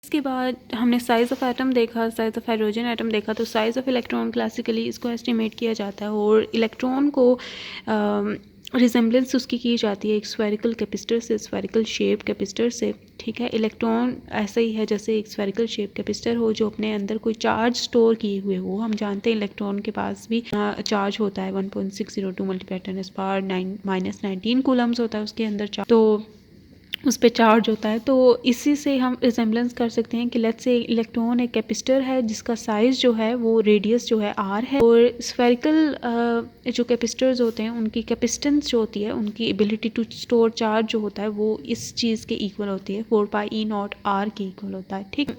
इसके बाद हमने साइज़ ऑफ एटम देखा, साइज़ ऑफ हाइड्रोजन एटम देखा। तो साइज़ ऑफ इलेक्ट्रॉन क्लासिकली इसको एस्टिमेट किया जाता है और इलेक्ट्रॉन को रिजेंबलेंस उसकी की जाती है एक स्फेरिकल कैपेसिटर से, स्फेरिकल शेप कैपेसिटर से। ठीक है, इलेक्ट्रॉन ऐसा ही है जैसे एक स्फेरिकल शेप कैपेसिटर हो जो अपने अंदर कोई चार्ज स्टोर किए हुए हो। हम जानते हैं इलेक्ट्रॉन के पास भी चार्ज होता है 1.602 × 10⁻⁻19 कूलम्स होता है उसके अंदर चार्ज, तो उस पर चार्ज होता है। तो इसी से हम रिजेंबलेंस कर सकते हैं कि लेट्स से इलेक्ट्रॉन एक कैपेसिटर है जिसका साइज़ जो है वो रेडियस जो है r है, और स्फेरिकल जो कैपेसिटर्स होते हैं उनकी कैपेसिटेंस जो होती है, उनकी एबिलिटी टू स्टोर चार्ज जो होता है वो इस चीज़ के इक्वल होती है, 4πe0r के इक्वल होता है। ठीक,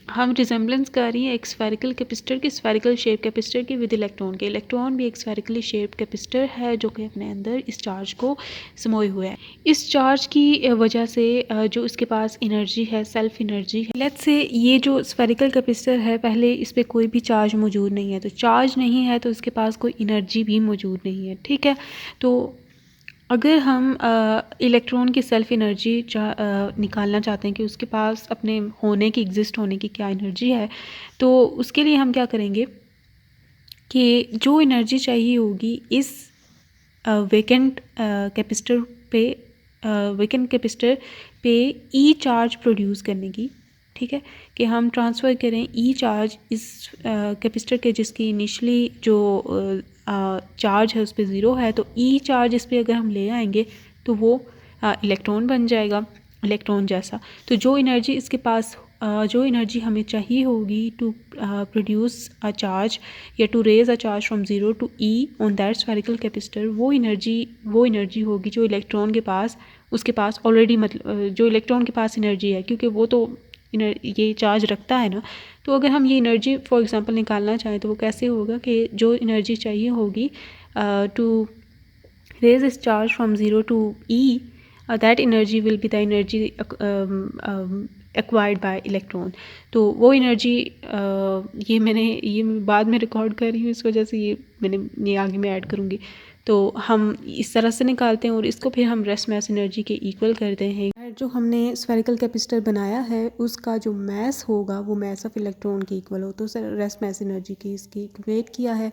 हम रिजेंबलेंस कर रही है एक स्फेरिकल कैपेसिटर की, स्फेरिकल शेप कैपेसिटर की विद इलेक्ट्रॉन के। इलेक्ट्रॉन भी एक स्फेरिकली शेप कैपेसिटर है जो कि अपने अंदर इस चार्ज को समोए हुए है। इस चार्ज की वजह से जो इसके पास एनर्जी है, सेल्फ एनर्जी है। लेट्स से ये जो स्फेरिकल कैपेसिटर है, पहले इस पर कोई भी चार्ज मौजूद नहीं है, तो चार्ज नहीं है तो इसके पास कोई एनर्जी भी मौजूद नहीं है। ठीक है, तो अगर हम इलेक्ट्रॉन की सेल्फ एनर्जी निकालना चाहते हैं कि उसके पास अपने होने की, एग्जिस्ट होने की क्या एनर्जी है, तो उसके लिए हम क्या करेंगे कि जो एनर्जी चाहिए होगी इस वेकेंट कैपेसिटर पे ई चार्ज प्रोड्यूस करने की। ठीक है, कि हम ट्रांसफ़र करें ई चार्ज इस कैपेसिटर के जिसकी इनिशली जो चार्ज है उस पर ज़ीरो है, तो ई चार्ज इस पर अगर हम ले आएंगे तो वो इलेक्ट्रॉन बन जाएगा, इलेक्ट्रॉन जैसा। तो जो एनर्जी इसके पास जो एनर्जी हमें चाहिए होगी टू प्रोड्यूस अ चार्ज या to raise a charge from zero to e on that spherical capacitor, वो एनर्जी होगी जो इलेक्ट्रॉन के पास, उसके पास ऑलरेडी, मतलब जो इलेक्ट्रॉन के पास एनर्जी है, क्योंकि वो तो ये चार्ज रखता है ना। तो अगर हम ये एनर्जी फॉर एग्जांपल निकालना चाहें तो वो कैसे होगा कि जो एनर्जी चाहिए होगी टू रेज इस charge from zero to e, that energy will be the energy acquired by electron. तो वो एनर्जी ये मैं बाद में रिकॉर्ड कर रही हूँ, इस वजह से ये आगे मैं ऐड करूँगी। तो हम इस तरह से निकालते हैं और इसको फिर हम रेस्ट मास एनर्जी के इक्वल करते हैं। जो हमने स्फेरिकल कैपेसिटर बनाया है उसका जो मैस होगा वो मैस ऑफ इलेक्ट्रॉन के इक्वल हो, तो रेस्ट मास एनर्जी की इसकी इक्वेट किया है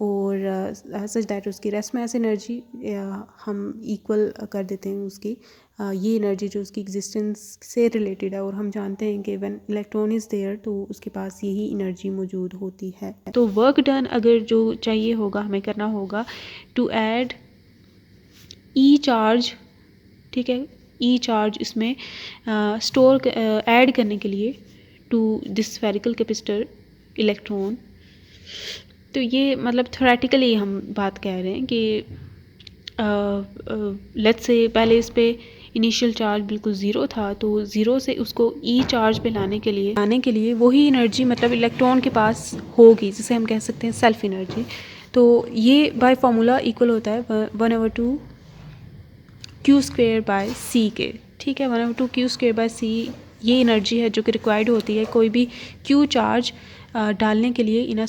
और सच दैट उसकी रेस्ट मास एनर्जी हम इक्वल कर देते हैं उसकी ये एनर्जी जो उसकी एग्जिस्टेंस से रिलेटेड है। और हम जानते हैं कि व्हेन इलेक्ट्रॉन इज़ देयर तो उसके पास यही एनर्जी मौजूद होती है। तो वर्क डन अगर जो चाहिए होगा हमें करना होगा टू ऐड ई चार्ज। ठीक है, ई चार्ज इसमें स्टोर ऐड करने के लिए to this spherical capacitor electron. तो ये मतलब थ्योरेटिकली हम बात कह रहे हैं कि लेट्स से पहले इस पे इनिशियल चार्ज बिल्कुल ज़ीरो था, तो ज़ीरो से उसको ई चार्ज पे लाने के लिए वही एनर्जी मतलब इलेक्ट्रॉन के पास होगी, जिसे हम कह सकते हैं सेल्फ एनर्जी। तो ये बाय फार्मूला इक्वल होता है 1/2 Q²/c के। ठीक है, 1/2 Q²/c ये एनर्जी है जो कि रिक्वायर्ड होती है कोई भी Q चार्ज डालने के लिए इन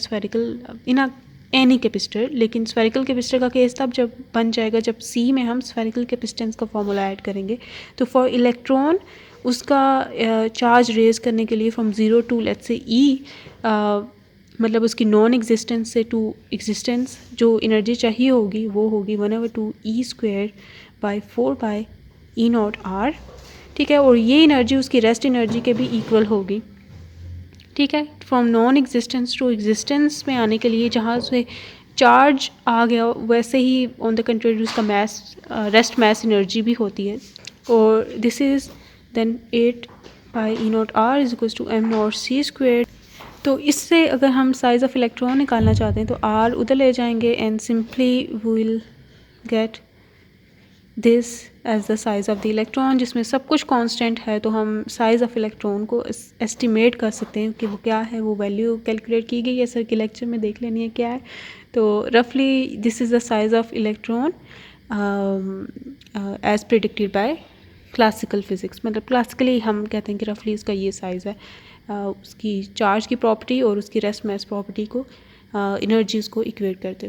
अ एनी कैपेसिटर। लेकिन स्फेरिकल कैपेसिटर का केस तब जब बन जाएगा जब C में हम स्फेरिकल कैपेसिटेंस का फॉर्मूला ऐड करेंगे। तो फॉर इलेक्ट्रॉन उसका चार्ज रेज करने के लिए from zero to let's say E, मतलब उसकी नॉन एग्जिस्टेंस से टू एग्जिस्टेंस, जो एनर्जी चाहिए होगी वो होगी 1/2 E²/4πE0R। ठीक है, और ये एनर्जी उसकी रेस्ट एनर्जी के भी इक्वल होगी। ठीक है, from non existence to existence में आने के लिए जहाँ से चार्ज आ गया वैसे ही ऑन द कंट्री उसका मास रेस्ट मास एनर्जी भी होती है। और this is then 8πE0R = m0c²। तो इससे अगर हम साइज़ ऑफ इलेक्ट्रॉन निकालना चाहते हैं तो R उधर ले जाएंगे and simply will get this as the size of the electron, जिसमें सब कुछ कांस्टेंट है। तो हम साइज़ ऑफ इलेक्ट्रॉन को एस्टिमेट कर सकते हैं कि वो क्या है, वो वैल्यू कैलकुलेट की गई है, सर के लेक्चर में देख लेनी है क्या है। तो रफली this is the size of electron as predicted by classical physics. मतलब क्लासिकली हम कहते हैं कि रफली इसका ये साइज़ है। उसकी चार्ज की प्रॉपर्टी और उसकी रेस्ट मास प्रॉपर्टी को एनर्जीज़ को इक्वेट करते